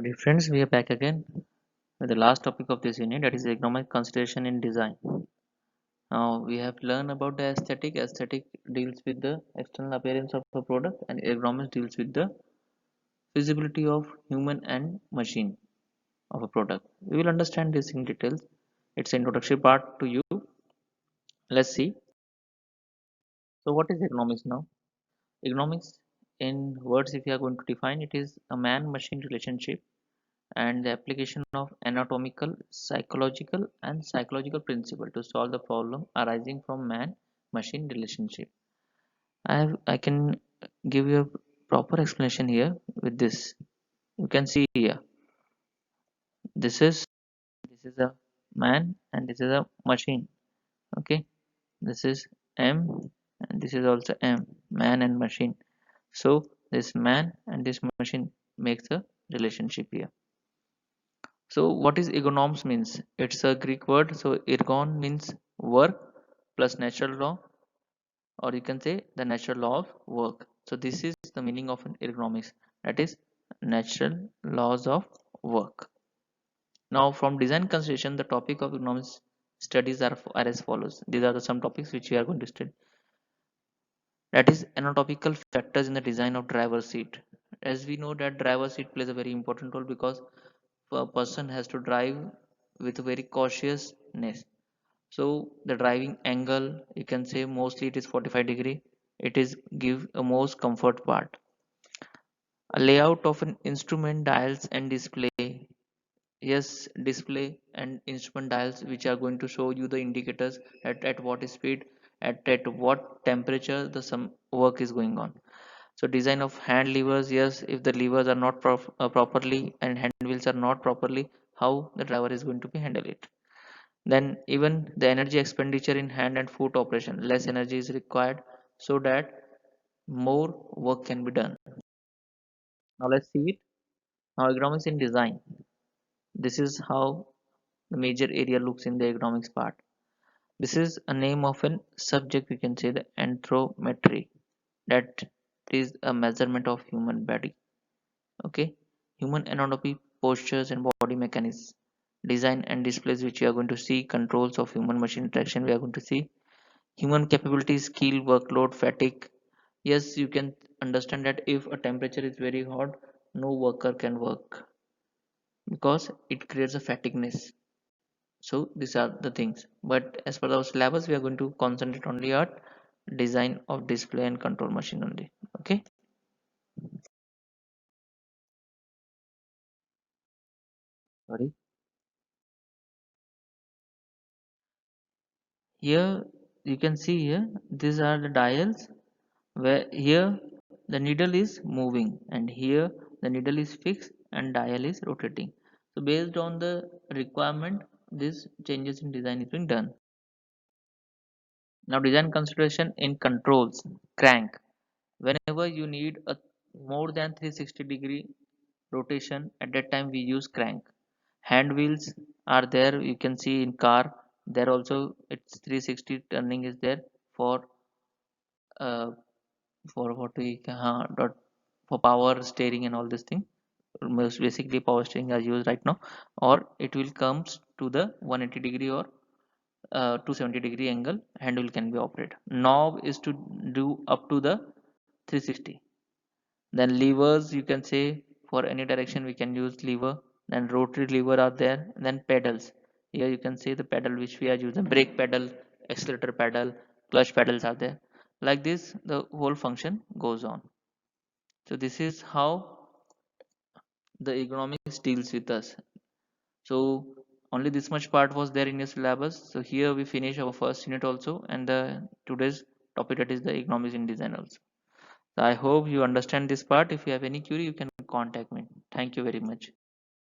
Dear friends, we are back again with the last topic of this unit, that is economic consideration in design. Now we have learned about the aesthetic. Aesthetic deals with the external appearance of a product, and ergonomics deals with the feasibility of human and machine of a product. We will understand this in details. It's an introductory part to you. Let's see. So what is economics now? Economics, in words, if you are going to define it, is a man-machine relationship and the application of anatomical, psychological, and psychological principle to solve the problem arising from man-machine relationship. I can give you a proper explanation here with this. You can see here. This is a man and this is a machine. Okay, this is M and this is also M, man and machine. So this man and this machine makes a relationship here. So what is ergonoms means? It's a Greek word. So ergon means work plus natural law, or you can say the natural law of work. So this is the meaning of an ergonomics. That is natural laws of work. Now from design consideration, the topic of ergonomics studies are as follows. These are the some topics which we are going to study. That is anatomical factors in the design of driver seat. As we know that driver seat plays a very important role because a person has to drive with very cautiousness. So the driving angle, you can say mostly it is 45-degree. It is give a most comfort part. A layout of an instrument dials and display. Yes, display and instrument dials which are going to show you the indicators at what speed, at what temperature the some work is going on. So design of hand levers, yes, if the levers are not properly and hand wheels are not properly, how the driver is going to be handle it. Then even the energy expenditure in hand and foot operation, less energy is required so that more work can be done. Now let's see it. Now ergonomics in design. This is how the major area looks in the ergonomics part. This is a name of an subject, we can say the anthropometry, that is a measurement of human body. Okay, human anatomy, postures and body mechanics, design and displays which we are going to see, controls of human machine interaction we are going to see, human capability, skill, workload, fatigue. Yes, you can understand that if a temperature is very hot, no worker can work because it creates a fatigueness. So these are the things, but as per our syllabus we are going to concentrate only on design of display and control machine only. Okay, sorry. Here you can see here these are the dials where here the needle is moving and here the needle is fixed and dial is rotating. So based on the requirement, these changes in design is being done. Now design consideration in controls. Crank, whenever you need a more than 360-degree rotation, at that time we use crank. Hand wheels are there, you can see in car there also it's 360 turning is there for uh, what we dot for power steering and all this thing. Most basically power steering are used right now, or it will comes to the 180-degree or 270-degree angle handle can be operated. Knob is to do up to the 360. Then levers, you can say for any direction we can use lever. Then rotary lever are there. Then pedals, here you can see the pedal which we are using, brake pedal, accelerator pedal, clutch pedals are there. Like this the whole function goes on. So this is how the economics deals with us. So only this much part was there in your syllabus. So here we finish our first unit also, and the today's topic, that is the economics in design also. So I hope you understand this part. If you have any query you can contact me. Thank you very much.